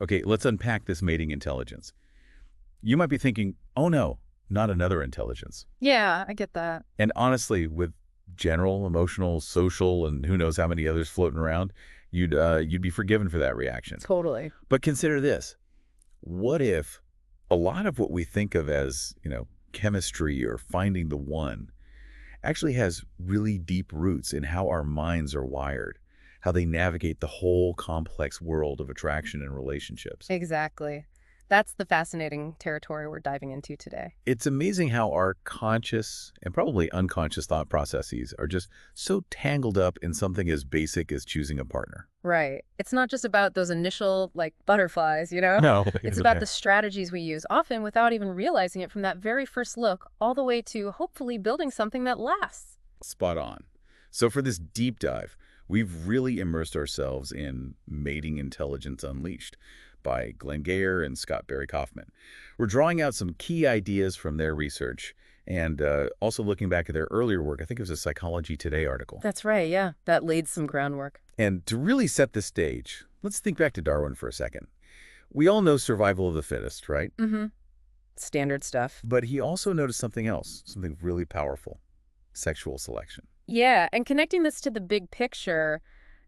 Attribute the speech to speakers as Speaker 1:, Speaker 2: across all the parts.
Speaker 1: Okay, let's unpack this mating intelligence. You might be thinking, oh no, not another intelligence.
Speaker 2: Yeah, I get that.
Speaker 1: And honestly, with general, emotional, social, and who knows how many others floating around, you'd be forgiven for that reaction.
Speaker 2: Totally.
Speaker 1: But consider this. What if a lot of what we think of as, chemistry or finding the one actually has really deep roots in how our minds are wired, how they navigate the whole complex world of attraction and relationships?
Speaker 2: Exactly. That's the fascinating territory we're diving into today.
Speaker 1: It's amazing how our conscious and probably unconscious thought processes are just so tangled up in something as basic as choosing a partner.
Speaker 2: Right. It's not just about those initial, like, butterflies, you know?
Speaker 1: No,
Speaker 2: It's
Speaker 1: isn't
Speaker 2: about
Speaker 1: it?
Speaker 2: the strategies we use, often without even realizing it from that very first look, all the way to hopefully building something that lasts.
Speaker 1: Spot on. So for this deep dive, we've really immersed ourselves in Mating Intelligence Unleashed by Geher and Barry Kaufman. We're drawing out some key ideas from their research and also looking back at their earlier work. I think it was a Psychology Today article.
Speaker 2: That's right, yeah. That laid some groundwork.
Speaker 1: And to really set the stage, let's think back to Darwin for a second. We all know survival of the fittest, right?
Speaker 2: Mm-hmm. Standard stuff.
Speaker 1: But he also noticed something else, something really powerful: sexual selection.
Speaker 2: Yeah, and connecting this to the big picture,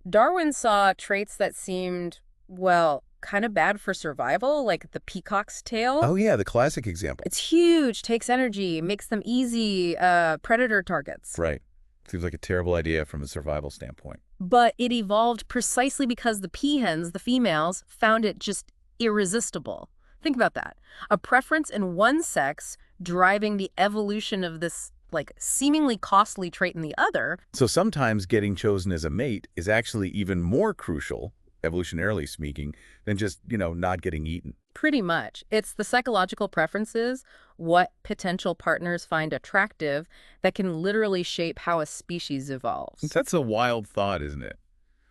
Speaker 2: Darwin saw traits that seemed, well, kind of bad for survival, like the peacock's tail.
Speaker 1: Oh yeah, the classic example.
Speaker 2: It's huge, takes energy, makes them easy predator targets.
Speaker 1: Right. Seems like a terrible idea from a survival standpoint.
Speaker 2: But it evolved precisely because the peahens, the females, found it just irresistible. Think about that. A preference in one sex driving the evolution of this, like, seemingly costly trait in the other.
Speaker 1: So sometimes getting chosen as a mate is actually even more crucial, evolutionarily speaking, than just, not getting eaten.
Speaker 2: Pretty much. It's the psychological preferences, what potential partners find attractive, that can literally shape how a species evolves.
Speaker 1: That's a wild thought, isn't it?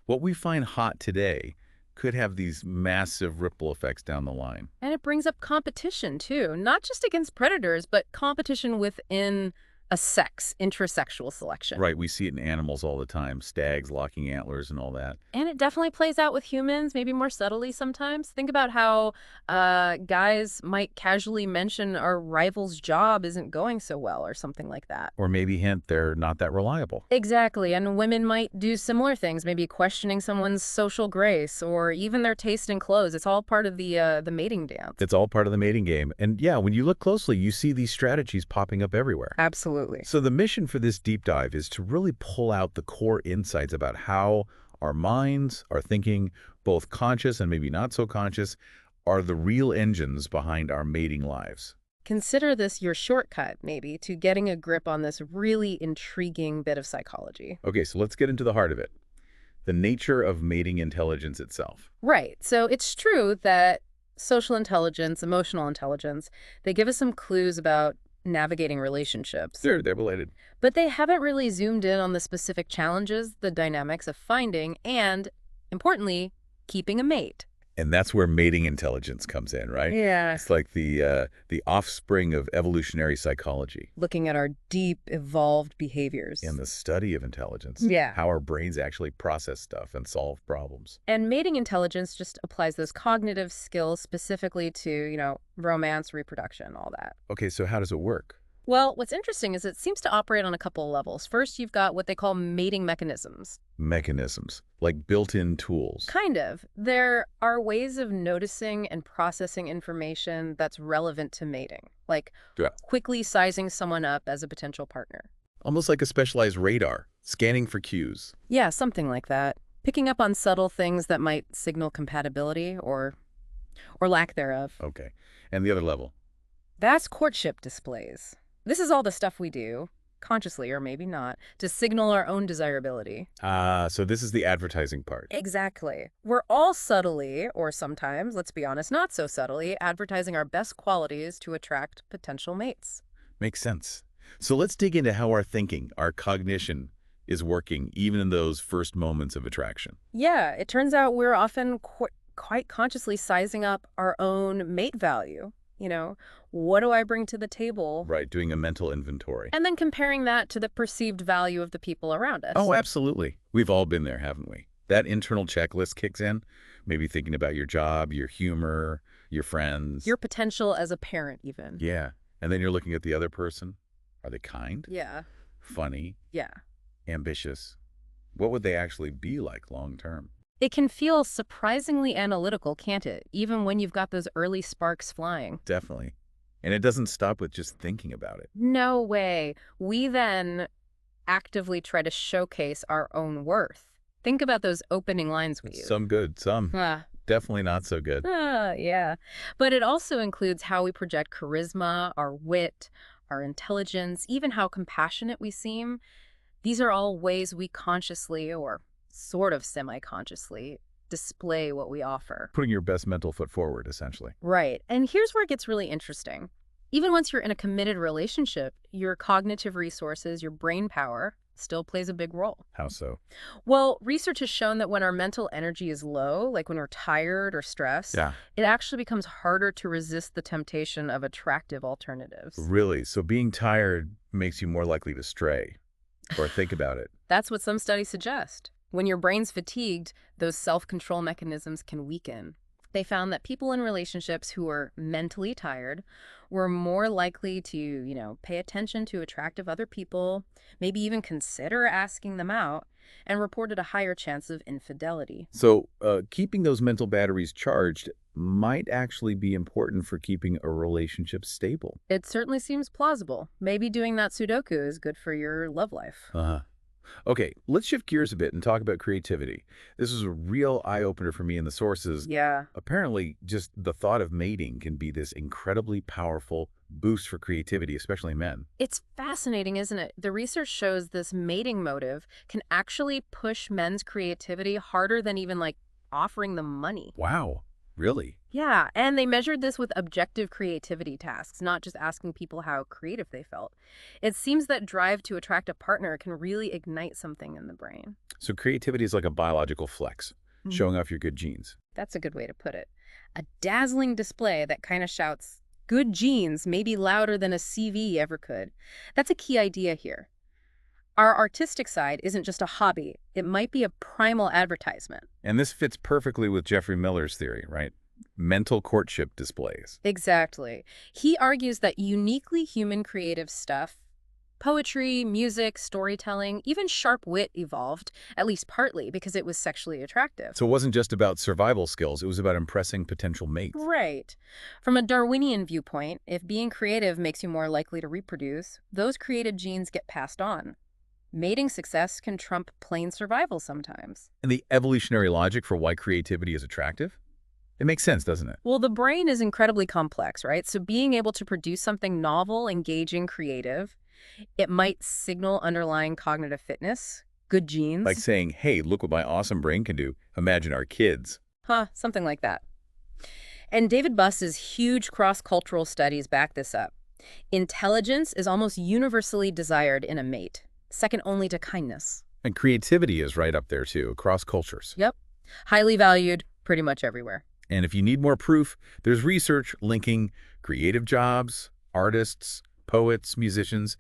Speaker 1: What we find hot today could have these massive ripple effects down the line.
Speaker 2: And it brings up competition, too. Not just against predators, but competition within a sex, intersexual selection.
Speaker 1: Right, we see it in animals all the time, stags locking antlers and all that.
Speaker 2: And it definitely plays out with humans, maybe more subtly sometimes. Think about how guys might casually mention our rival's job isn't going so well or something like that.
Speaker 1: Or maybe hint they're not that reliable.
Speaker 2: Exactly, and women might do similar things, maybe questioning someone's social grace or even their taste in clothes. It's all part of the mating dance.
Speaker 1: It's all part of the mating game. And yeah, when you look closely, you see these strategies popping up everywhere.
Speaker 2: Absolutely.
Speaker 1: So the mission for this deep dive is to really pull out the core insights about how our minds, our thinking, both conscious and maybe not so conscious, are the real engines behind our mating lives.
Speaker 2: Consider this your shortcut, maybe, to getting a grip on this really intriguing bit of psychology.
Speaker 1: Okay, so let's get into the heart of it. The nature of mating intelligence itself.
Speaker 2: Right. So it's true that social intelligence, emotional intelligence, they give us some clues about navigating relationships.
Speaker 1: They're related.
Speaker 2: But they haven't really zoomed in on the specific challenges, the dynamics of finding, and, importantly, keeping a mate.
Speaker 1: And that's where mating intelligence comes in, right?
Speaker 2: Yeah.
Speaker 1: It's like the offspring of evolutionary psychology
Speaker 2: Looking at our deep, evolved behaviors.
Speaker 1: and the study of intelligence.
Speaker 2: Yeah.
Speaker 1: How our brains actually process stuff and solve problems.
Speaker 2: And mating intelligence just applies those cognitive skills specifically to, romance, reproduction, all that.
Speaker 1: Okay, so how does it work?
Speaker 2: Well, what's interesting is it seems to operate on a couple of levels. First, you've got what they call mating mechanisms.
Speaker 1: Mechanisms, like built-in tools.
Speaker 2: Kind of. There are ways of noticing and processing information that's relevant to mating, like
Speaker 1: Yeah.
Speaker 2: quickly sizing someone up as a potential partner.
Speaker 1: Almost like a specialized radar, scanning for cues.
Speaker 2: Yeah, something like that. Picking up on subtle things that might signal compatibility or lack thereof.
Speaker 1: Okay. And the other level?
Speaker 2: That's courtship displays. This is all the stuff we do, consciously or maybe not, to signal our own desirability.
Speaker 1: So this is the advertising part.
Speaker 2: Exactly. We're all subtly, or sometimes, let's be honest, not so subtly, advertising our best qualities to attract potential mates.
Speaker 1: Makes sense. So let's dig into how our thinking, our cognition, is working even in those first moments of attraction.
Speaker 2: Yeah, it turns out we're often quite consciously sizing up our own mate value. What do I bring to the table?
Speaker 1: Right, doing a mental inventory.
Speaker 2: And then comparing that to the perceived value of the people around us.
Speaker 1: Oh, absolutely. We've all been there, haven't we? That internal checklist kicks in, maybe thinking about your job, your humor, your friends.
Speaker 2: Your potential as a parent, even.
Speaker 1: Yeah. And then you're looking at the other person. Are they kind,
Speaker 2: Yeah.
Speaker 1: funny,
Speaker 2: Yeah.
Speaker 1: ambitious? What would they actually be like long term?
Speaker 2: It can feel surprisingly analytical, can't it? Even when you've got those early sparks flying.
Speaker 1: Definitely. And it doesn't stop with just thinking about it.
Speaker 2: No way. We then actively try to showcase our own worth. Think about those opening lines we use.
Speaker 1: Some good, some
Speaker 2: Ah,
Speaker 1: definitely not so good.
Speaker 2: yeah. But it also includes how we project charisma, our wit, our intelligence, even how compassionate we seem. These are all ways we consciously or sort of semi-consciously display what we offer.
Speaker 1: Putting your best mental foot forward, essentially.
Speaker 2: Right. And here's where it gets really interesting. Even once you're in a committed relationship, your cognitive resources, your brain power, still plays a big role.
Speaker 1: How so?
Speaker 2: Well, research has shown that when our mental energy is low, like when we're tired or stressed,
Speaker 1: Yeah.
Speaker 2: it actually becomes harder to resist the temptation of attractive alternatives.
Speaker 1: Really? So being tired makes you more likely to stray or think about it.
Speaker 2: That's what some studies suggest. When your brain's fatigued, those self-control mechanisms can weaken. They found that people in relationships who were mentally tired were more likely to, pay attention to attractive other people, maybe even consider asking them out, and reported a higher chance of infidelity.
Speaker 1: So keeping those mental batteries charged might actually be important for keeping a relationship stable.
Speaker 2: It certainly seems plausible. Maybe doing that Sudoku is good for your love life.
Speaker 1: Uh-huh. Okay, let's shift gears a bit and talk about creativity. This is a real eye-opener for me in the sources.
Speaker 2: Yeah.
Speaker 1: Apparently, just the thought of mating can be this incredibly powerful boost for creativity, especially in men.
Speaker 2: It's fascinating, isn't it? The research shows this mating motive can actually push men's creativity harder than even like offering them money.
Speaker 1: Wow, really?
Speaker 2: Yeah, and they measured this with objective creativity tasks, not just asking people how creative they felt. It seems that drive to attract a partner can really ignite something in the brain.
Speaker 1: So creativity is like a biological flex, showing off your good genes.
Speaker 2: That's a good way to put it. A dazzling display that kind of shouts, good genes, maybe louder than a CV ever could. That's a key idea here. Our artistic side isn't just a hobby. It might be a primal advertisement.
Speaker 1: And this fits perfectly with Jeffrey Miller's theory, right? Mental courtship displays.
Speaker 2: Exactly. He argues that uniquely human creative stuff, poetry, music, storytelling, even sharp wit evolved, at least partly because it was sexually attractive.
Speaker 1: So it wasn't just about survival skills, it was about impressing potential mates.
Speaker 2: Right. From a Darwinian viewpoint, if being creative makes you more likely to reproduce, those created genes get passed on. Mating success can trump plain survival sometimes.
Speaker 1: And the evolutionary logic for why creativity is attractive? It makes sense, doesn't it?
Speaker 2: Well, the brain is incredibly complex, right? So being able to produce something novel, engaging, creative, it might signal underlying cognitive fitness, good genes.
Speaker 1: Like saying, hey, look what my awesome brain can do. Imagine our kids.
Speaker 2: Something like that. And David Buss's huge cross-cultural studies back this up. Intelligence is almost universally desired in a mate, second only to kindness.
Speaker 1: And creativity is right up there, too, across cultures.
Speaker 2: Yep. Highly valued pretty much everywhere.
Speaker 1: And if you need more proof, there's research linking creative jobs, artists, poets, musicians,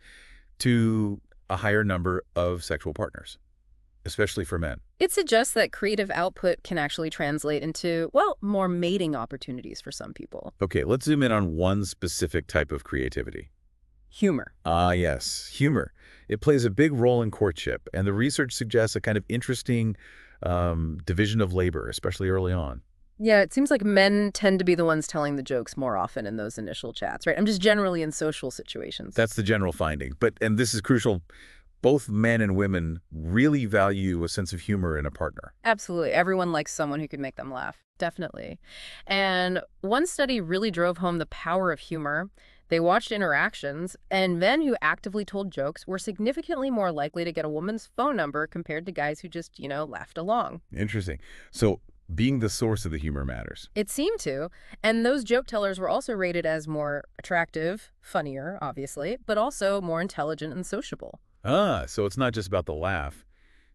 Speaker 1: to a higher number of sexual partners, especially for men.
Speaker 2: It suggests that creative output can actually translate into, well, more mating opportunities for some people.
Speaker 1: Okay, let's zoom in on one specific type of creativity.
Speaker 2: Humor.
Speaker 1: Ah, yes, humor. It plays a big role in courtship, and the research suggests a kind of interesting division of labor, especially early on.
Speaker 2: Yeah, it seems like men tend to be the ones telling the jokes more often in those initial chats, right? I'm just generally in social situations.
Speaker 1: That's the general finding. And this is crucial, both men and women really value a sense of humor in a partner.
Speaker 2: Absolutely. Everyone likes someone who can make them laugh. Definitely. And one study really drove home the power of humor. They watched interactions, and men who actively told jokes were significantly more likely to get a woman's phone number compared to guys who just, laughed along.
Speaker 1: Interesting. So being the source of the humor matters.
Speaker 2: It seemed to. And those joke tellers were also rated as more attractive, funnier, obviously, but also more intelligent and sociable.
Speaker 1: Ah, so it's not just about the laugh.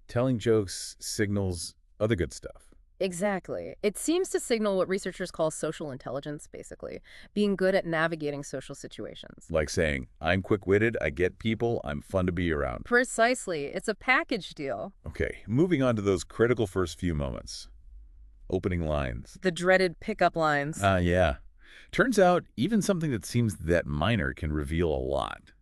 Speaker 1: Telling jokes signals other good stuff.
Speaker 2: Exactly. It seems to signal what researchers call social intelligence, basically, being good at navigating social situations.
Speaker 1: Like saying, I'm quick-witted, I get people, I'm fun to be around.
Speaker 2: Precisely. It's a package deal.
Speaker 1: Okay, moving on to those critical first few moments. Opening lines.
Speaker 2: The dreaded pickup lines.
Speaker 1: Yeah. Turns out, even something that seems that minor can reveal a lot.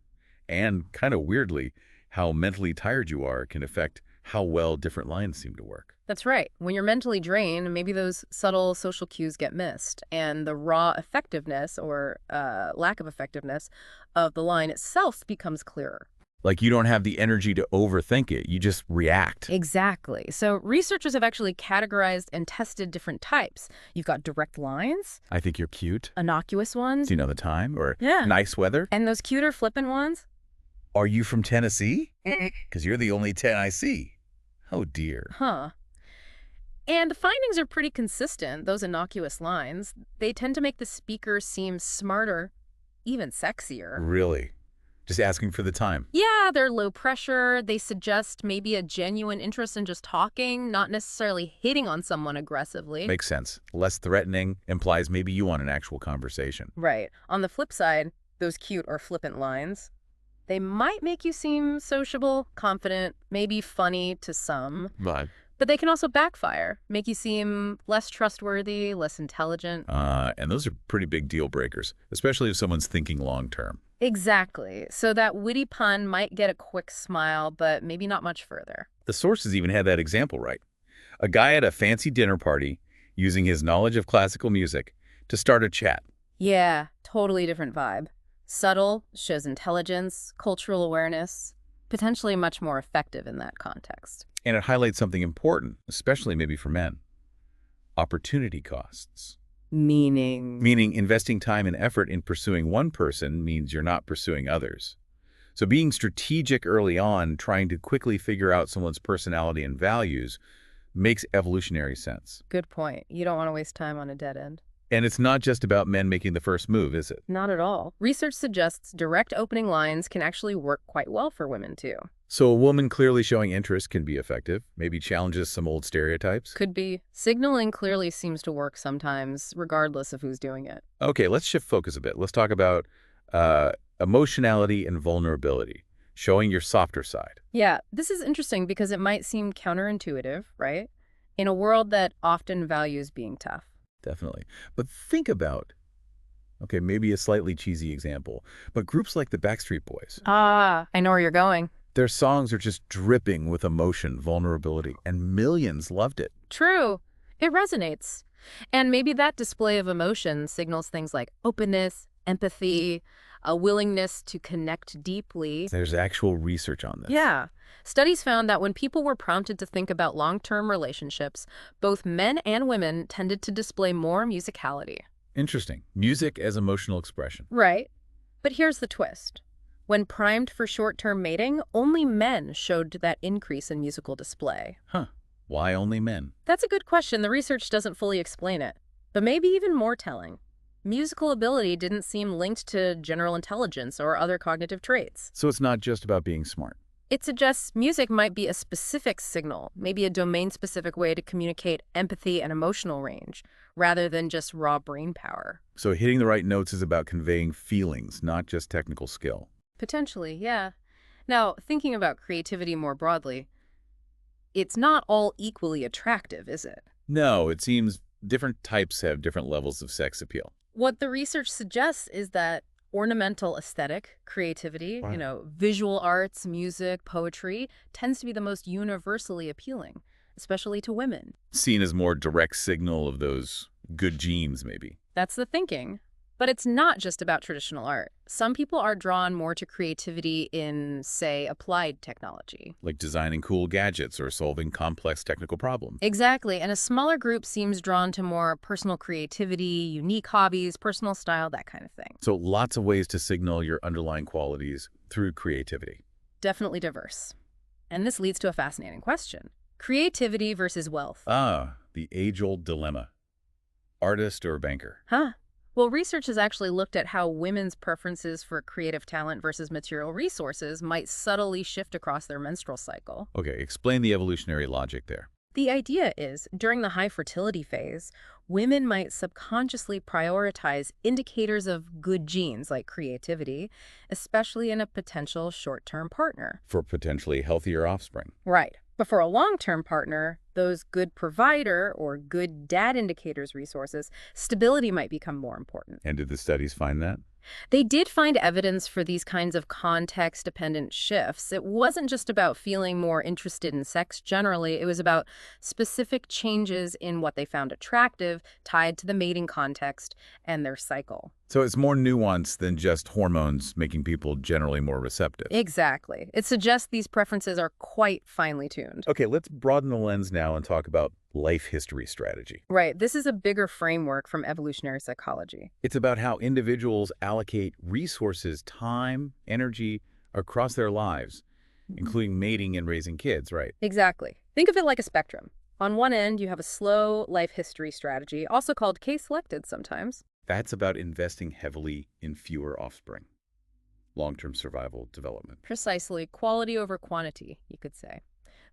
Speaker 1: And, kind of weirdly, how mentally tired you are can affect how well different lines seem to work.
Speaker 2: That's right. When you're mentally drained, maybe those subtle social cues get missed, and the raw effectiveness or lack of effectiveness of the line itself becomes clearer.
Speaker 1: Like you don't have the energy to overthink it, you just react.
Speaker 2: Exactly. So researchers have actually categorized and tested different types. You've got direct lines,
Speaker 1: I think you're cute.
Speaker 2: innocuous ones,
Speaker 1: Do you know the time? Or
Speaker 2: yeah,
Speaker 1: nice weather?
Speaker 2: and those cuter flippant ones.
Speaker 1: Are you from Tennessee? Because you're the only 10 I see. Oh, dear.
Speaker 2: Huh. And the findings are pretty consistent, those innocuous lines. They tend to make the speaker seem smarter, even sexier.
Speaker 1: Really? Just asking for the time.
Speaker 2: Yeah, they're low pressure. They suggest maybe a genuine interest in just talking, not necessarily hitting on someone aggressively.
Speaker 1: Makes sense. Less threatening implies maybe you want an actual conversation.
Speaker 2: Right. On the flip side, those cute or flippant lines, they might make you seem sociable, confident, maybe funny to some, but they can also backfire, make you seem less trustworthy, less intelligent.
Speaker 1: And those are pretty big deal breakers, especially if someone's thinking long term.
Speaker 2: Exactly. So that witty pun might get a quick smile, but maybe not much further.
Speaker 1: The sources even had that example right. A guy at a fancy dinner party using his knowledge of classical music to start a chat.
Speaker 2: Yeah, totally different vibe. Subtle, shows intelligence, cultural awareness, potentially much more effective in that context.
Speaker 1: And it highlights something important, especially maybe for men. Opportunity costs.
Speaker 2: Meaning?
Speaker 1: Meaning investing time and effort in pursuing one person means you're not pursuing others. So being strategic early on, trying to quickly figure out someone's personality and values, makes evolutionary sense.
Speaker 2: Good point. You don't want to waste time on a dead end.
Speaker 1: And it's not just about men making the first move, is it?
Speaker 2: Not at all. Research suggests direct opening lines can actually work quite well for women, too.
Speaker 1: So a woman clearly showing interest can be effective, maybe challenges some old stereotypes.
Speaker 2: Could be. Signaling clearly seems to work sometimes, regardless of who's doing it.
Speaker 1: Okay, let's shift focus a bit. Let's talk about emotionality and vulnerability, showing your softer side.
Speaker 2: Yeah, this is interesting because it might seem counterintuitive, right? In a world that often values being tough.
Speaker 1: Definitely. But think about, okay, maybe a slightly cheesy example, but groups like the Backstreet Boys,
Speaker 2: Ah, I know where you're going.
Speaker 1: their songs are just dripping with emotion, vulnerability, and millions loved it.
Speaker 2: True. It resonates. And maybe that display of emotion signals things like openness, empathy, a willingness to connect deeply.
Speaker 1: There's actual research on this.
Speaker 2: Yeah. Studies found that when people were prompted to think about long-term relationships, both men and women tended to display more musicality.
Speaker 1: Interesting. Music as emotional expression.
Speaker 2: Right. But here's the twist. When primed for short-term mating, only men showed that increase in musical display.
Speaker 1: Huh. Why only men?
Speaker 2: That's a good question. The research doesn't fully explain it. But maybe even more telling. Musical ability didn't seem linked to general intelligence or other cognitive traits.
Speaker 1: So it's not just about being smart.
Speaker 2: It suggests music might be a specific signal, maybe a domain-specific way to communicate empathy and emotional range, rather than just raw brain power.
Speaker 1: So hitting the right notes is about conveying feelings, not just technical skill.
Speaker 2: Potentially, yeah. Now, thinking about creativity more broadly, it's not all equally attractive, is it?
Speaker 1: No, it seems different types have different levels of sex appeal.
Speaker 2: What the research suggests is that ornamental aesthetic, creativity,
Speaker 1: Wow.
Speaker 2: visual arts, music, poetry, tends to be the most universally appealing, especially to women.
Speaker 1: Seen as more direct signal of those good genes, maybe.
Speaker 2: That's the thinking. But it's not just about traditional art. Some people are drawn more to creativity in, say, applied technology.
Speaker 1: Like designing cool gadgets or solving complex technical problems.
Speaker 2: Exactly, and a smaller group seems drawn to more personal creativity, unique hobbies, personal style, that kind of thing.
Speaker 1: So lots of ways to signal your underlying qualities through creativity.
Speaker 2: Definitely diverse. And this leads to a fascinating question. Creativity versus wealth.
Speaker 1: Ah, the age-old dilemma. Artist or banker?
Speaker 2: Huh? Well, research has actually looked at how women's preferences for creative talent versus material resources might subtly shift across their menstrual cycle.
Speaker 1: Okay, explain the evolutionary logic there.
Speaker 2: The idea is, during the high fertility phase, women might subconsciously prioritize indicators of good genes like creativity, especially in a potential short-term partner.
Speaker 1: For potentially healthier offspring.
Speaker 2: Right. But for a long-term partner, those good provider or good dad indicators resources, stability might become more important.
Speaker 1: And did the studies find that?
Speaker 2: They did find evidence for these kinds of context-dependent shifts. It wasn't just about feeling more interested in sex generally, it was about specific changes in what they found attractive tied to the mating context and their cycle.
Speaker 1: So it's more nuanced than just hormones making people generally more receptive.
Speaker 2: Exactly. It suggests these preferences are quite finely tuned.
Speaker 1: Okay, let's broaden the lens now and talk about life history strategy.
Speaker 2: Right. This is a bigger framework from evolutionary psychology.
Speaker 1: It's about how individuals allocate resources, time, energy across their lives, including mating and raising kids, right?
Speaker 2: Exactly. Think of it like a spectrum. On one end, you have a slow life history strategy, also called case-selected sometimes.
Speaker 1: That's about investing heavily in fewer offspring. Long-term survival development.
Speaker 2: Precisely, quality over quantity, you could say.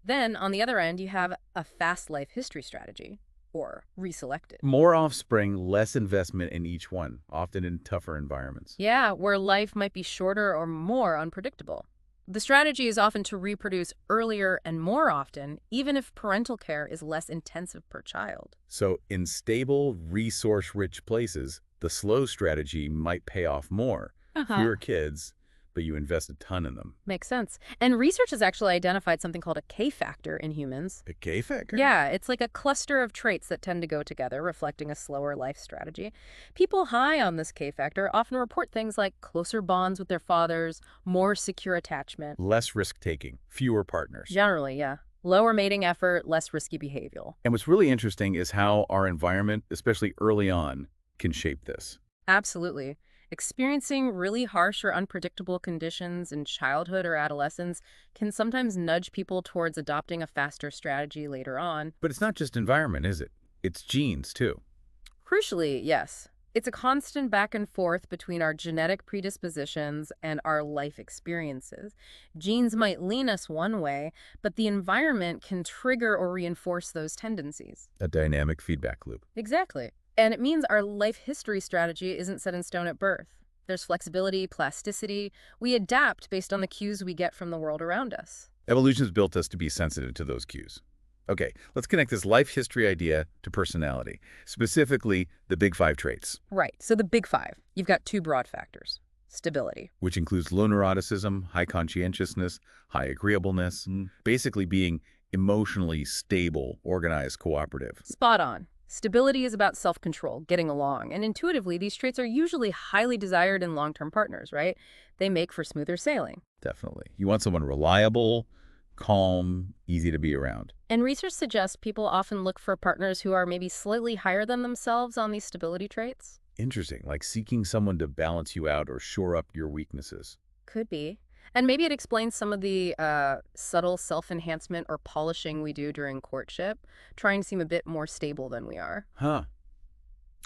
Speaker 2: Then, on the other end, you have a fast life history strategy, or reselected.
Speaker 1: More offspring, less investment in each one, often in tougher environments.
Speaker 2: Yeah, where life might be shorter or more unpredictable. The strategy is often to reproduce earlier and more often, even if parental care is less intensive per child.
Speaker 1: So in stable, resource-rich places, the slow strategy might pay off more. Fewer kids, but you invest a ton in them.
Speaker 2: Makes sense. And research has actually identified something called a K factor in humans.
Speaker 1: A K factor?
Speaker 2: Yeah, it's like a cluster of traits that tend to go together, reflecting a slower life strategy. People high on this K factor often report things like closer bonds with their fathers, more secure attachment.
Speaker 1: Less risk-taking, fewer partners.
Speaker 2: Generally, yeah. Lower mating effort, less risky behavioral.
Speaker 1: And what's really interesting is how our environment, especially early on, can shape this.
Speaker 2: Absolutely. Experiencing really harsh or unpredictable conditions in childhood or adolescence can sometimes nudge people towards adopting a faster strategy later on.
Speaker 1: But it's not just environment, is it? It's genes, too.
Speaker 2: Crucially, yes. It's a constant back and forth between our genetic predispositions and our life experiences. Genes might lean us one way, but the environment can trigger or reinforce those tendencies.
Speaker 1: A dynamic feedback loop.
Speaker 2: Exactly. And it means our life history strategy isn't set in stone at birth. There's flexibility, plasticity. We adapt based on the cues we get from the world around us.
Speaker 1: Evolution's built us to be sensitive to those cues. Okay, let's connect this life history idea to personality, specifically the big five traits.
Speaker 2: Right. So the big five. You've got two broad factors. Stability.
Speaker 1: Which includes low neuroticism, high conscientiousness, high agreeableness, basically being emotionally stable, organized, cooperative.
Speaker 2: Spot on. Stability is about self-control, getting along, and intuitively, these traits are usually highly desired in long-term partners, right? They make for smoother sailing.
Speaker 1: Definitely. You want someone reliable, calm, easy to be around.
Speaker 2: And research suggests people often look for partners who are maybe slightly higher than themselves on these stability traits.
Speaker 1: Interesting, like seeking someone to balance you out or shore up your weaknesses.
Speaker 2: Could be. And maybe it explains some of the subtle self-enhancement or polishing we do during courtship, trying to seem a bit more stable than we are.
Speaker 1: Huh.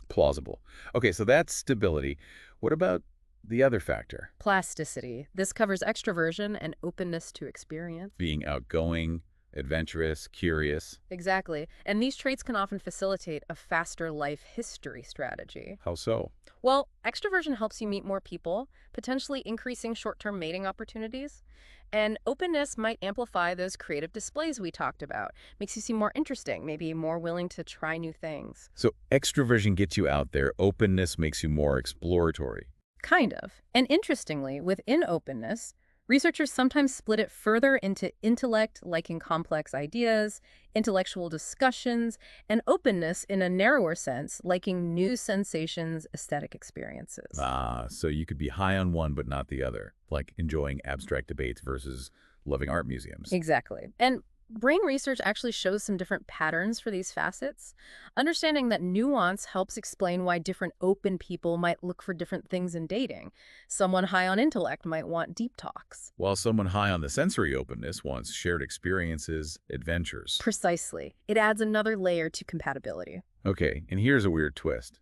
Speaker 1: Plausible. Okay, so that's stability. What about the other factor?
Speaker 2: Plasticity. This covers extroversion and openness to experience.
Speaker 1: Being outgoing, adventurous, curious.
Speaker 2: Exactly. And these traits can often facilitate a faster life history strategy.
Speaker 1: How so?
Speaker 2: Well, extroversion helps you meet more people, potentially increasing short-term mating opportunities. And openness might amplify those creative displays we talked about. Makes you seem more interesting, maybe more willing to try new things.
Speaker 1: So extroversion gets you out there. Openness makes you more exploratory.
Speaker 2: Kind of. And interestingly, within openness, researchers sometimes split it further into intellect, liking complex ideas, intellectual discussions, and openness in a narrower sense, liking new sensations, aesthetic experiences.
Speaker 1: Ah, so you could be high on one but not the other, like enjoying abstract debates versus loving art museums.
Speaker 2: Exactly. And brain research actually shows some different patterns for these facets. Understanding that nuance helps explain why different open people might look for different things in dating. Someone high on intellect might want deep talks.
Speaker 1: While someone high on the sensory openness wants shared experiences, adventures.
Speaker 2: Precisely. It adds another layer to compatibility.
Speaker 1: Okay, and here's a weird twist.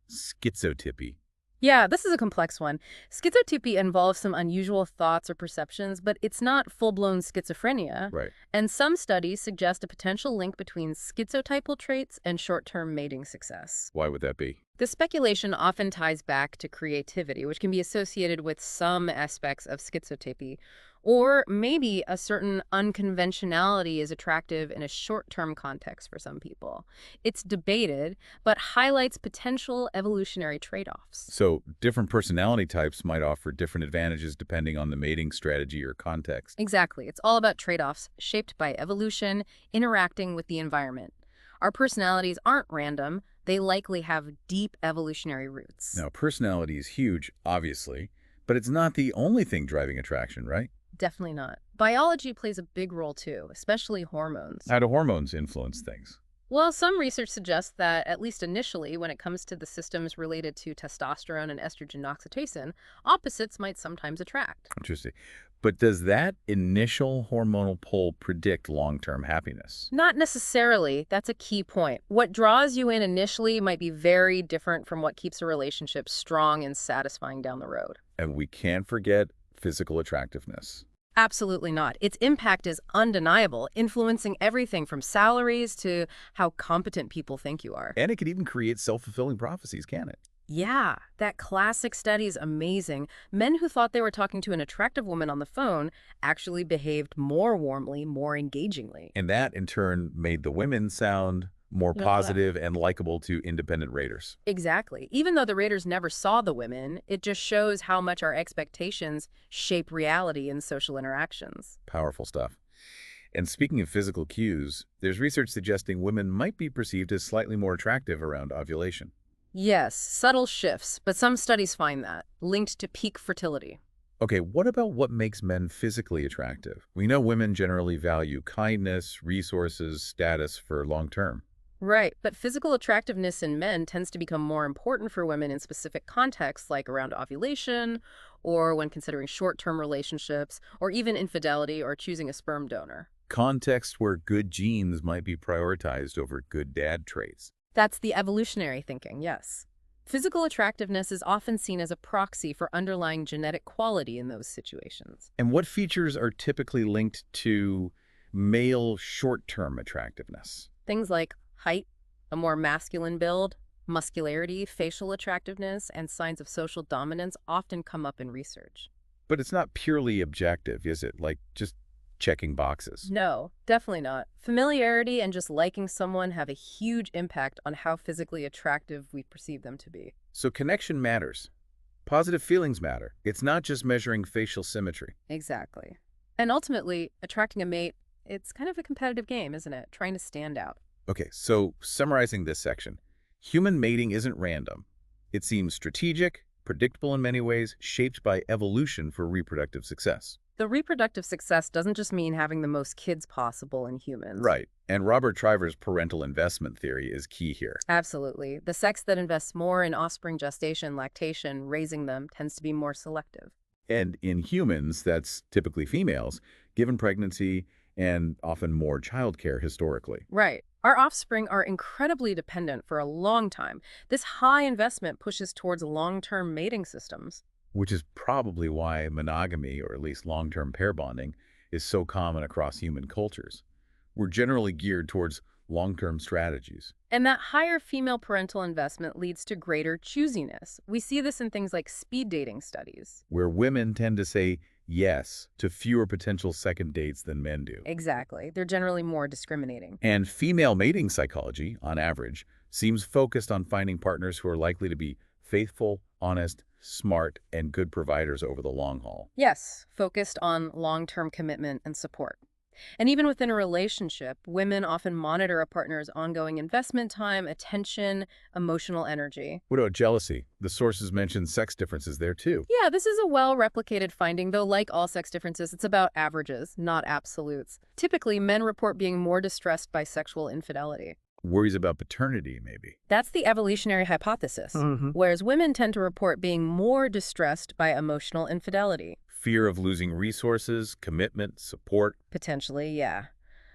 Speaker 1: Schizotypy.
Speaker 2: Yeah, this is a complex one. Schizotypy involves some unusual thoughts or perceptions, but it's not full-blown schizophrenia.
Speaker 1: Right.
Speaker 2: And some studies suggest a potential link between schizotypal traits and short-term mating success.
Speaker 1: Why would that be?
Speaker 2: The speculation often ties back to creativity, which can be associated with some aspects of schizotypy, or maybe a certain unconventionality is attractive in a short-term context for some people. It's debated, but highlights potential evolutionary trade-offs.
Speaker 1: So different personality types might offer different advantages depending on the mating strategy or context.
Speaker 2: Exactly. It's all about trade-offs shaped by evolution, interacting with the environment. Our personalities aren't random. They likely have deep evolutionary roots.
Speaker 1: Now, personality is huge, obviously, but it's not the only thing driving attraction, right?
Speaker 2: Definitely not. Biology plays a big role too, especially hormones.
Speaker 1: How do hormones influence things?
Speaker 2: Well, some research suggests that, at least initially, when it comes to the systems related to testosterone and estrogen oxytocin, opposites might sometimes attract.
Speaker 1: Interesting. But does that initial hormonal pull predict long-term happiness?
Speaker 2: Not necessarily. That's a key point. What draws you in initially might be very different from what keeps a relationship strong and satisfying down the road.
Speaker 1: And we can't forget physical attractiveness.
Speaker 2: Absolutely not. Its impact is undeniable, influencing everything from salaries to how competent people think you are.
Speaker 1: And it could even create self-fulfilling prophecies, can it?
Speaker 2: Yeah, that classic study is amazing. Men who thought they were talking to an attractive woman on the phone actually behaved more warmly, more engagingly.
Speaker 1: And that, in turn, made the women sound more positive and likable to independent raters.
Speaker 2: Exactly. Even though the raters never saw the women, it just shows how much our expectations shape reality in social interactions.
Speaker 1: Powerful stuff. And speaking of physical cues, there's research suggesting women might be perceived as slightly more attractive around ovulation.
Speaker 2: Yes, subtle shifts, but some studies find that, linked to peak fertility.
Speaker 1: Okay, what about what makes men physically attractive? We know women generally value kindness, resources, status for long term.
Speaker 2: Right, but physical attractiveness in men tends to become more important for women in specific contexts, like around ovulation, or when considering short-term relationships, or even infidelity or choosing a sperm donor.
Speaker 1: Contexts where good genes might be prioritized over good dad traits.
Speaker 2: That's the evolutionary thinking, yes. Physical attractiveness is often seen as a proxy for underlying genetic quality in those situations.
Speaker 1: And what features are typically linked to male short-term attractiveness?
Speaker 2: Things like height, a more masculine build, muscularity, facial attractiveness, and signs of social dominance often come up in research.
Speaker 1: But it's not purely objective, is it? Like just checking boxes.
Speaker 2: No, definitely not. Familiarity and just liking someone have a huge impact on how physically attractive we perceive them to be.
Speaker 1: So connection matters. Positive feelings matter. It's not just measuring facial symmetry.
Speaker 2: Exactly. And ultimately, attracting a mate, it's kind of a competitive game, isn't it? Trying to stand out.
Speaker 1: Okay, so summarizing this section, human mating isn't random. It seems strategic, predictable in many ways, shaped by evolution for reproductive success.
Speaker 2: The reproductive success doesn't just mean having the most kids possible in humans.
Speaker 1: Right, and Robert Triver's parental investment theory is key here.
Speaker 2: Absolutely. The sex that invests more in offspring gestation, lactation, raising them, tends to be more selective.
Speaker 1: And in humans, that's typically females, given pregnancy and often more childcare historically.
Speaker 2: Right. Our offspring are incredibly dependent for a long time. This high investment pushes towards long-term mating systems.
Speaker 1: Which is probably why monogamy, or at least long-term pair bonding, is so common across human cultures. We're generally geared towards long-term strategies.
Speaker 2: And that higher female parental investment leads to greater choosiness. We see this in things like speed dating studies.
Speaker 1: Where women tend to say yes to fewer potential second dates than men do.
Speaker 2: Exactly. They're generally more discriminating.
Speaker 1: And female mating psychology, on average, seems focused on finding partners who are likely to be faithful, honest, smart, and good providers over the long haul.
Speaker 2: Yes, focused on long-term commitment and support. And even within a relationship, women often monitor a partner's ongoing investment time, attention, emotional energy.
Speaker 1: What about jealousy? The sources mention sex differences there too.
Speaker 2: Yeah, this is a well-replicated finding, though like all sex differences, it's about averages, not absolutes. Typically, men report being more distressed by sexual infidelity.
Speaker 1: Worries about paternity, maybe.
Speaker 2: That's the evolutionary hypothesis, whereas women tend to report being more distressed by emotional infidelity.
Speaker 1: Fear of losing resources, commitment, support.
Speaker 2: Potentially, yeah.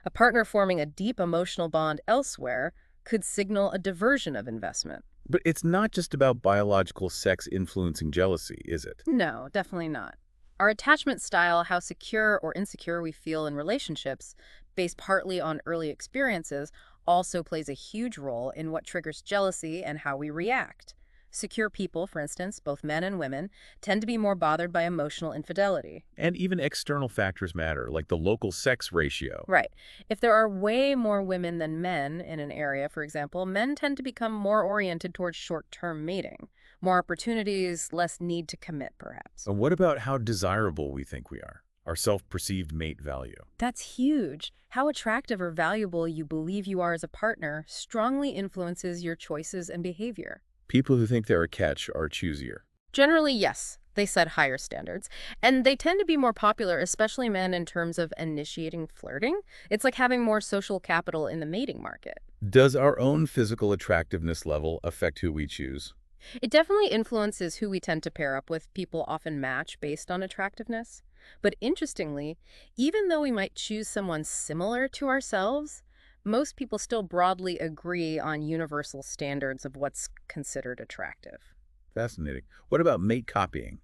Speaker 2: A partner forming a deep emotional bond elsewhere could signal a diversion of investment.
Speaker 1: But it's not just about biological sex influencing jealousy, is it?
Speaker 2: No, definitely not. Our attachment style, how secure or insecure we feel in relationships, based partly on early experiences, also plays a huge role in what triggers jealousy and how we react. Secure people, for instance, both men and women, tend to be more bothered by emotional infidelity.
Speaker 1: And even external factors matter, like the local sex ratio.
Speaker 2: Right. If there are way more women than men in an area, for example, men tend to become more oriented towards short-term mating. More opportunities, less need to commit, perhaps.
Speaker 1: And what about how desirable we think we are? Our self-perceived mate value.
Speaker 2: That's huge. How attractive or valuable you believe you are as a partner strongly influences your choices and behavior.
Speaker 1: People who think they're a catch are choosier.
Speaker 2: Generally, yes, they set higher standards. And they tend to be more popular, especially men, in terms of initiating flirting. It's like having more social capital in the mating market.
Speaker 1: Does our own physical attractiveness level affect who we choose?
Speaker 2: It definitely influences who we tend to pair up with. People often match based on attractiveness. But interestingly, even though we might choose someone similar to ourselves, most people still broadly agree on universal standards of what's considered attractive.
Speaker 1: Fascinating. What about mate copying?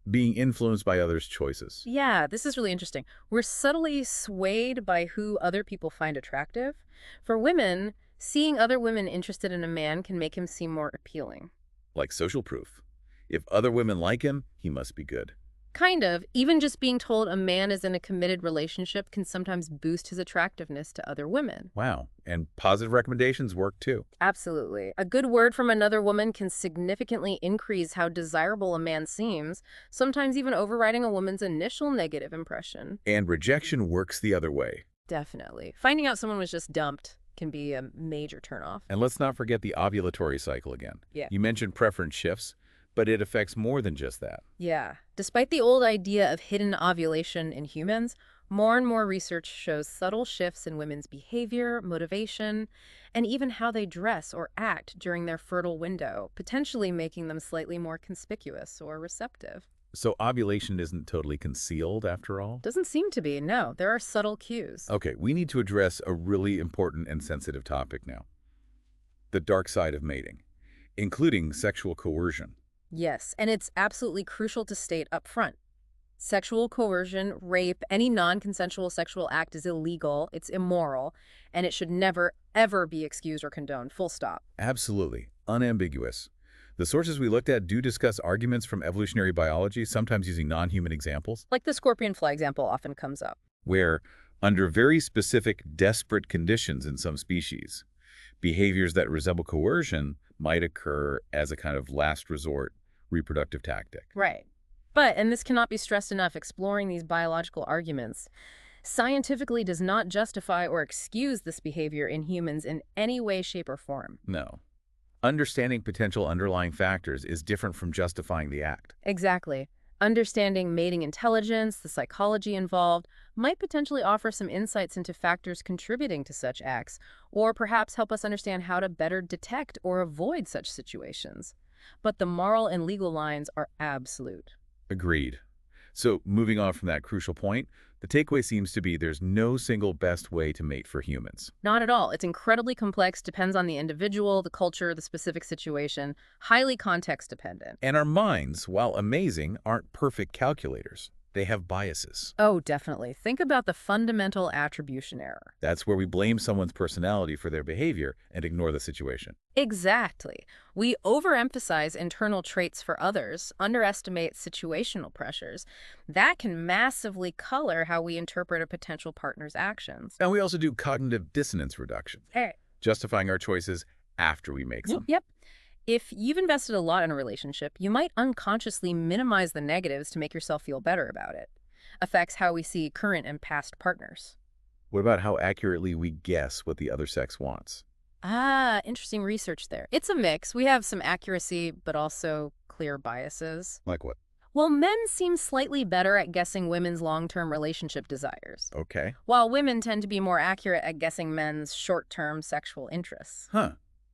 Speaker 1: Being influenced by others' choices.
Speaker 2: Yeah, this is really interesting. We're subtly swayed by who other people find attractive. For women, seeing other women interested in a man can make him seem more appealing.
Speaker 1: Like social proof. If other women like him, he must be good.
Speaker 2: Kind of. Even just being told a man is in a committed relationship can sometimes boost his attractiveness to other women.
Speaker 1: Wow. And positive recommendations work too.
Speaker 2: Absolutely. A good word from another woman can significantly increase how desirable a man seems, sometimes even overriding a woman's initial negative impression.
Speaker 1: And rejection works the other way.
Speaker 2: Definitely. Finding out someone was just dumped can be a major turnoff.
Speaker 1: And let's not forget the ovulatory cycle again.
Speaker 2: Yeah.
Speaker 1: You mentioned preference shifts, but it affects more than just that.
Speaker 2: Yeah. Despite the old idea of hidden ovulation in humans, more and more research shows subtle shifts in women's behavior, motivation, and even how they dress or act during their fertile window, potentially making them slightly more conspicuous or receptive.
Speaker 1: So ovulation isn't totally concealed after all?
Speaker 2: Doesn't seem to be, no. There are subtle cues.
Speaker 1: Okay, we need to address a really important and sensitive topic now. The dark side of mating, including sexual coercion.
Speaker 2: Yes, and it's absolutely crucial to state up front. Sexual coercion, rape, any non-consensual sexual act is illegal, it's immoral, and it should never, ever be excused or condoned, full stop.
Speaker 1: Absolutely. Unambiguous. The sources we looked at do discuss arguments from evolutionary biology, sometimes using non-human examples,
Speaker 2: Like the scorpion fly example often comes up.
Speaker 1: where, under very specific, desperate conditions in some species, behaviors that resemble coercion might occur as a kind of last resort reproductive tactic.
Speaker 2: Right. But, and this cannot be stressed enough, exploring these biological arguments scientifically does not justify or excuse this behavior in humans in any way, shape, or form.
Speaker 1: No. Understanding potential underlying factors is different from justifying the act.
Speaker 2: Exactly. Understanding mating intelligence, the psychology involved, might potentially offer some insights into factors contributing to such acts, or perhaps help us understand how to better detect or avoid such situations. But the moral and legal lines are absolute.
Speaker 1: Agreed. So, moving on from that crucial point, the takeaway seems to be there's no single best way to mate for humans.
Speaker 2: Not at all. It's incredibly complex, depends on the individual, the culture, the specific situation, highly context dependent.
Speaker 1: And our minds, while amazing, aren't perfect calculators. They have biases.
Speaker 2: Oh, definitely. Think about the fundamental attribution error.
Speaker 1: That's where we blame someone's personality for their behavior and ignore the situation.
Speaker 2: Exactly. We overemphasize internal traits for others, underestimate situational pressures. That can massively color how we interpret a potential partner's actions.
Speaker 1: And we also do cognitive dissonance reduction,
Speaker 2: Hey.
Speaker 1: justifying our choices after we make them.
Speaker 2: Yep. If you've invested a lot in a relationship, you might unconsciously minimize the negatives to make yourself feel better about it. Affects how we see current and past partners.
Speaker 1: What about how accurately we guess what the other sex wants?
Speaker 2: Ah, interesting research there. It's a mix. We have some accuracy, but also clear biases.
Speaker 1: Like what?
Speaker 2: Well, men seem slightly better at guessing women's long-term relationship desires,
Speaker 1: Okay.
Speaker 2: while women tend to be more accurate at guessing men's short-term sexual interests.
Speaker 1: Huh.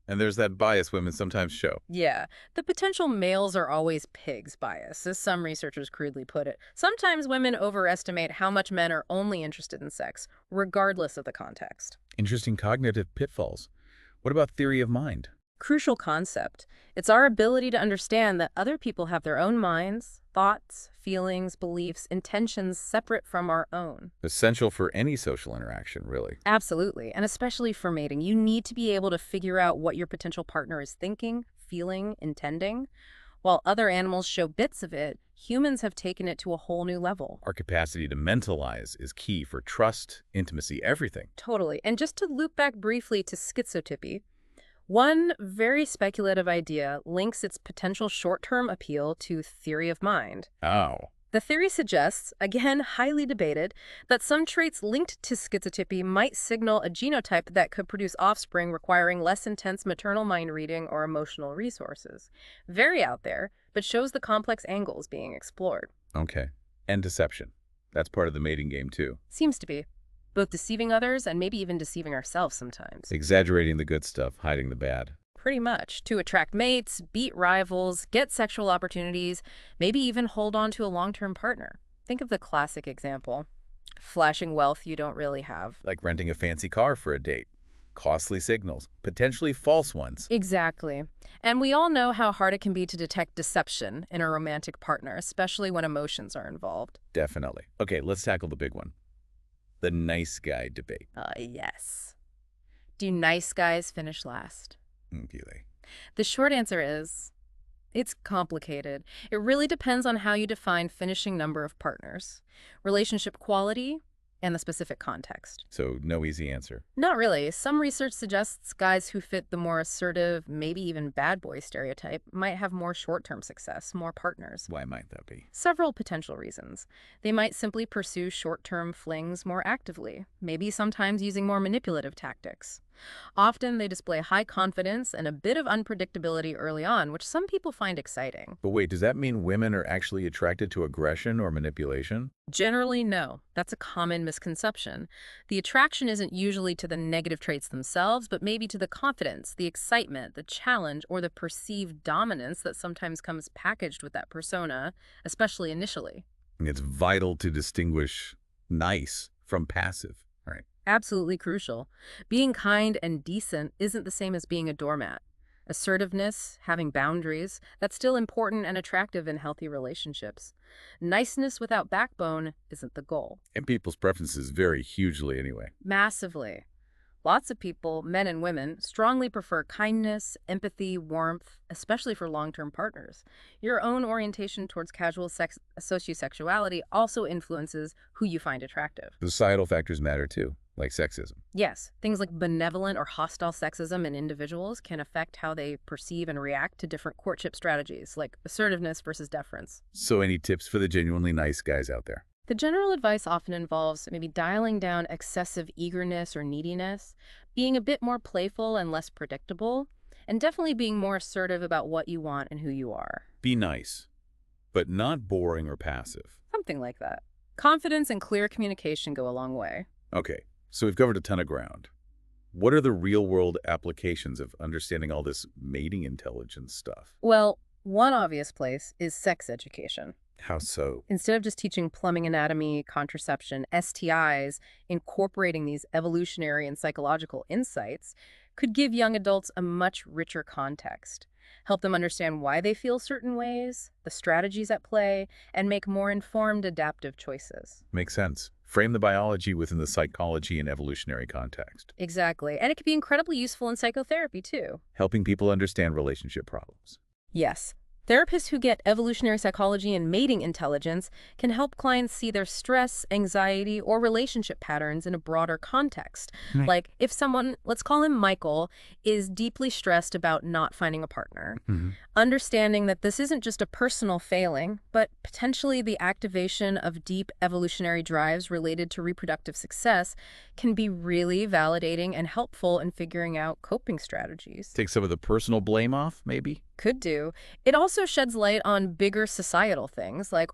Speaker 1: And there's that bias women sometimes show.
Speaker 2: Yeah, the potential males are always pigs bias, as some researchers crudely put it. Sometimes women overestimate how much men are only interested in sex, regardless of the context.
Speaker 1: Interesting cognitive pitfalls. What about theory of mind?
Speaker 2: Crucial concept. It's our ability to understand that other people have their own minds, thoughts, feelings, beliefs, intentions separate from our own.
Speaker 1: Essential for any social interaction, really.
Speaker 2: Absolutely. And especially for mating, you need to be able to figure out what your potential partner is thinking, feeling, intending. While other animals show bits of it, humans have taken it to a whole new level.
Speaker 1: Our capacity to mentalize is key for trust, intimacy, everything.
Speaker 2: Totally. And just to loop back briefly to schizotypy, one very speculative idea links its potential short-term appeal to theory of mind.
Speaker 1: Oh,
Speaker 2: The theory suggests, again highly debated, that some traits linked to schizotypy might signal a genotype that could produce offspring requiring less intense maternal mind reading or emotional resources. Very out there, but shows the complex angles being explored.
Speaker 1: okay. And deception. That's part of the mating game, too.
Speaker 2: Seems to be. Both deceiving others and maybe even deceiving ourselves sometimes.
Speaker 1: Exaggerating the good stuff, hiding the bad.
Speaker 2: Pretty much. To attract mates, beat rivals, get sexual opportunities, maybe even hold on to a long-term partner. Think of the classic example. Flashing wealth you don't really have.
Speaker 1: Like renting a fancy car for a date. Costly signals, potentially false ones.
Speaker 2: Exactly. And we all know how hard it can be to detect deception in a romantic partner, especially when emotions are involved.
Speaker 1: Definitely. Okay, let's tackle the big one. The nice guy debate.
Speaker 2: Yes. Do nice guys finish last?
Speaker 1: Okay.
Speaker 2: The short answer is, it's complicated. It really depends on how you define finishing number of partners, relationship quality, and the specific context.
Speaker 1: So no easy answer.
Speaker 2: Not really. Some research suggests guys who fit the more assertive, maybe even bad boy stereotype might have more short-term success, more partners.
Speaker 1: Why might that be?
Speaker 2: Several potential reasons. They might simply pursue short-term flings more actively, maybe sometimes using more manipulative tactics. Often they display high confidence and a bit of unpredictability early on, which some people find exciting.
Speaker 1: But wait, does that mean women are actually attracted to aggression or manipulation?
Speaker 2: Generally, no. That's a common misconception. The attraction isn't usually to the negative traits themselves, but maybe to the confidence, the excitement, the challenge, or the perceived dominance that sometimes comes packaged with that persona, especially initially.
Speaker 1: It's vital to distinguish nice from passive. All right.
Speaker 2: Absolutely crucial. Being kind and decent isn't the same as being a doormat. Assertiveness, having boundaries, that's still important and attractive in healthy relationships. Niceness without backbone isn't the goal.
Speaker 1: And people's preferences vary hugely anyway.
Speaker 2: Massively. Lots of people, men and women, strongly prefer kindness, empathy, warmth, especially for long-term partners. Your own orientation towards casual sex sociosexuality also influences who you find attractive.
Speaker 1: Societal factors matter too, like sexism.
Speaker 2: Yes, things like benevolent or hostile sexism in individuals can affect how they perceive and react to different courtship strategies, like assertiveness versus deference.
Speaker 1: So any tips for the genuinely nice guys out there?
Speaker 2: The general advice often involves maybe dialing down excessive eagerness or neediness, being a bit more playful and less predictable, and definitely being more assertive about what you want and who you are.
Speaker 1: Be nice, but not boring or passive.
Speaker 2: Something like that. Confidence and clear communication go a long way.
Speaker 1: Okay, so we've covered a ton of ground. What are the real-world applications of understanding all this mating intelligence stuff?
Speaker 2: Well, one obvious place is sex education.
Speaker 1: How so?
Speaker 2: Instead of just teaching plumbing anatomy, contraception, STIs, incorporating these evolutionary and psychological insights could give young adults a much richer context, help them understand why they feel certain ways, the strategies at play, and make more informed adaptive choices.
Speaker 1: Makes sense. Frame the biology within the psychology and evolutionary context,
Speaker 2: Exactly. And it can be incredibly useful in psychotherapy, too.
Speaker 1: helping people understand relationship problems.
Speaker 2: Yes. Therapists who get evolutionary psychology and mating intelligence can help clients see their stress, anxiety, or relationship patterns in a broader context.
Speaker 1: Right.
Speaker 2: Like if someone, let's call him Michael, is deeply stressed about not finding a partner, understanding that this isn't just a personal failing, but potentially the activation of deep evolutionary drives related to reproductive success can be really validating and helpful in figuring out coping strategies.
Speaker 1: Take some of the personal blame off, maybe?
Speaker 2: Could do. It also sheds light on bigger societal things, like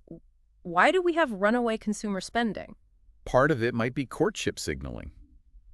Speaker 2: why do we have runaway consumer spending?
Speaker 1: Part of it might be courtship signaling,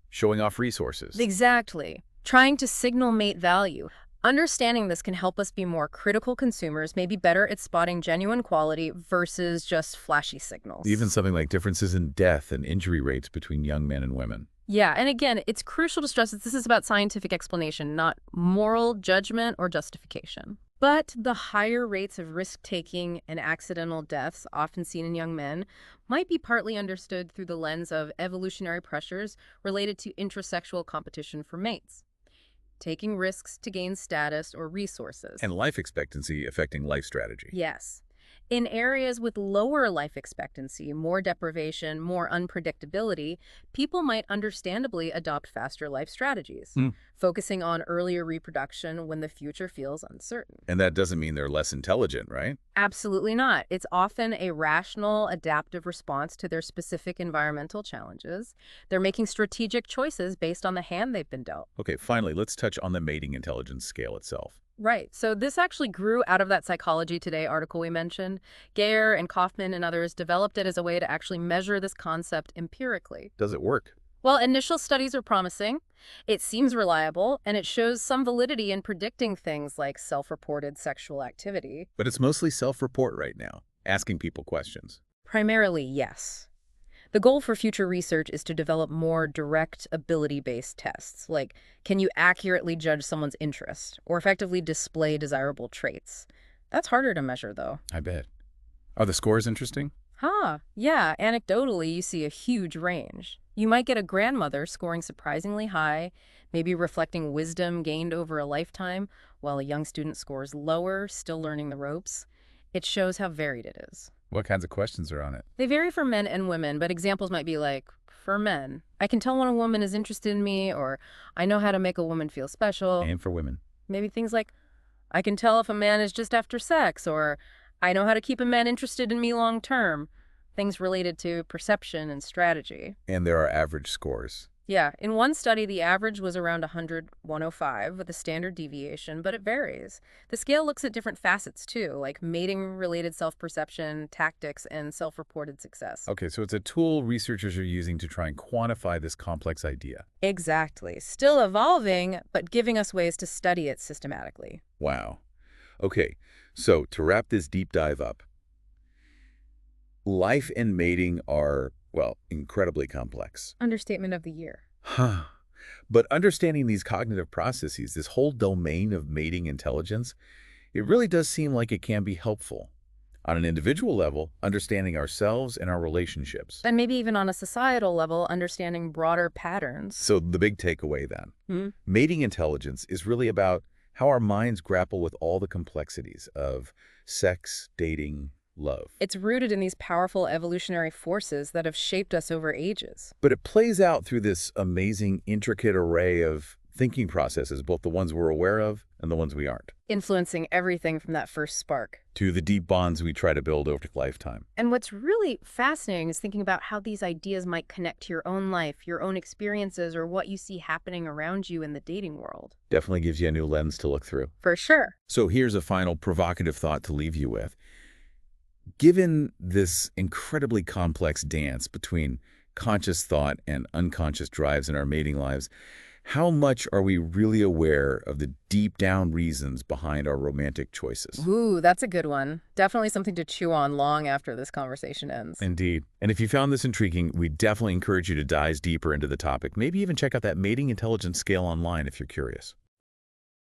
Speaker 1: showing off resources.
Speaker 2: Exactly. Trying to signal mate value. Understanding this can help us be more critical consumers, maybe better at spotting genuine quality versus just flashy signals.
Speaker 1: Even something like differences in death and injury rates between young men and women.
Speaker 2: Yeah, and again, it's crucial to stress that this is about scientific explanation, not moral judgment or justification. But the higher rates of risk-taking and accidental deaths often seen in young men might be partly understood through the lens of evolutionary pressures related to intrasexual competition for mates, taking risks to gain status or resources.
Speaker 1: And life expectancy affecting life strategy.
Speaker 2: Yes. In areas with lower life expectancy, more deprivation, more unpredictability, people might understandably adopt faster life strategies,
Speaker 1: Hmm.
Speaker 2: focusing on earlier reproduction when the future feels uncertain.
Speaker 1: And that doesn't mean they're less intelligent, right?
Speaker 2: Absolutely not. It's often a rational, adaptive response to their specific environmental challenges. They're making strategic choices based on the hand they've been dealt.
Speaker 1: Okay, finally, let's touch on the mating intelligence scale itself.
Speaker 2: Right. So this actually grew out of that Psychology Today article we mentioned. Geher and Kaufman and others developed it as a way to actually measure this concept empirically.
Speaker 1: Does it work?
Speaker 2: Well, initial studies are promising. It seems reliable, and it shows some validity in predicting things like self-reported sexual activity.
Speaker 1: But it's mostly self-report right now, asking people questions.
Speaker 2: Primarily, yes. The goal for future research is to develop more direct ability-based tests, like can you accurately judge someone's interest or effectively display desirable traits? That's harder to measure, though.
Speaker 1: I bet. Are the scores interesting?
Speaker 2: Huh, yeah, anecdotally, you see a huge range. You might get a grandmother scoring surprisingly high, maybe reflecting wisdom gained over a lifetime, while a young student scores lower, still learning the ropes. It shows how varied it is.
Speaker 1: What kinds of questions are on it?
Speaker 2: They vary for men and women, but examples might be like, for men, I can tell when a woman is interested in me, or I know how to make a woman feel special.
Speaker 1: And for women.
Speaker 2: Maybe things like, I can tell if a man is just after sex, or I know how to keep a man interested in me long term. Things related to perception and strategy.
Speaker 1: And there are average scores.
Speaker 2: Yeah, in one study, the average was around 100, 105 with a standard deviation, but it varies. The scale looks at different facets too, like mating-related self-perception, tactics, and self-reported success.
Speaker 1: Okay, so it's a tool researchers are using to try and quantify this complex idea.
Speaker 2: Exactly. Still evolving, but giving us ways to study it systematically.
Speaker 1: Wow. Okay, so to wrap this deep dive up, life and mating are, well, incredibly complex.
Speaker 2: Understatement of the year.
Speaker 1: Huh. But understanding these cognitive processes, this whole domain of mating intelligence, it really does seem like it can be helpful. On an individual level, understanding ourselves and our relationships.
Speaker 2: And maybe even on a societal level, understanding broader patterns.
Speaker 1: So the big takeaway then, mating intelligence is really about how our minds grapple with all the complexities of sex, dating, love.
Speaker 2: It's rooted in these powerful evolutionary forces that have shaped us over ages.
Speaker 1: But it plays out through this amazing, intricate array of thinking processes, both the ones we're aware of and the ones we aren't,
Speaker 2: Influencing everything from that first spark.
Speaker 1: to the deep bonds we try to build over lifetime.
Speaker 2: And what's really fascinating is thinking about how these ideas might connect to your own life, your own experiences, or what you see happening around you in the dating world.
Speaker 1: Definitely gives you a new lens to look through.
Speaker 2: For sure.
Speaker 1: So here's a final provocative thought to leave you with. Given this incredibly complex dance between conscious thought and unconscious drives in our mating lives, how much are we really aware of the deep down reasons behind our romantic choices?
Speaker 2: Ooh, that's a good one. Definitely something to chew on long after this conversation ends.
Speaker 1: Indeed. And if you found this intriguing, we definitely encourage you to dive deeper into the topic. Maybe even check out that mating intelligence scale online if you're curious.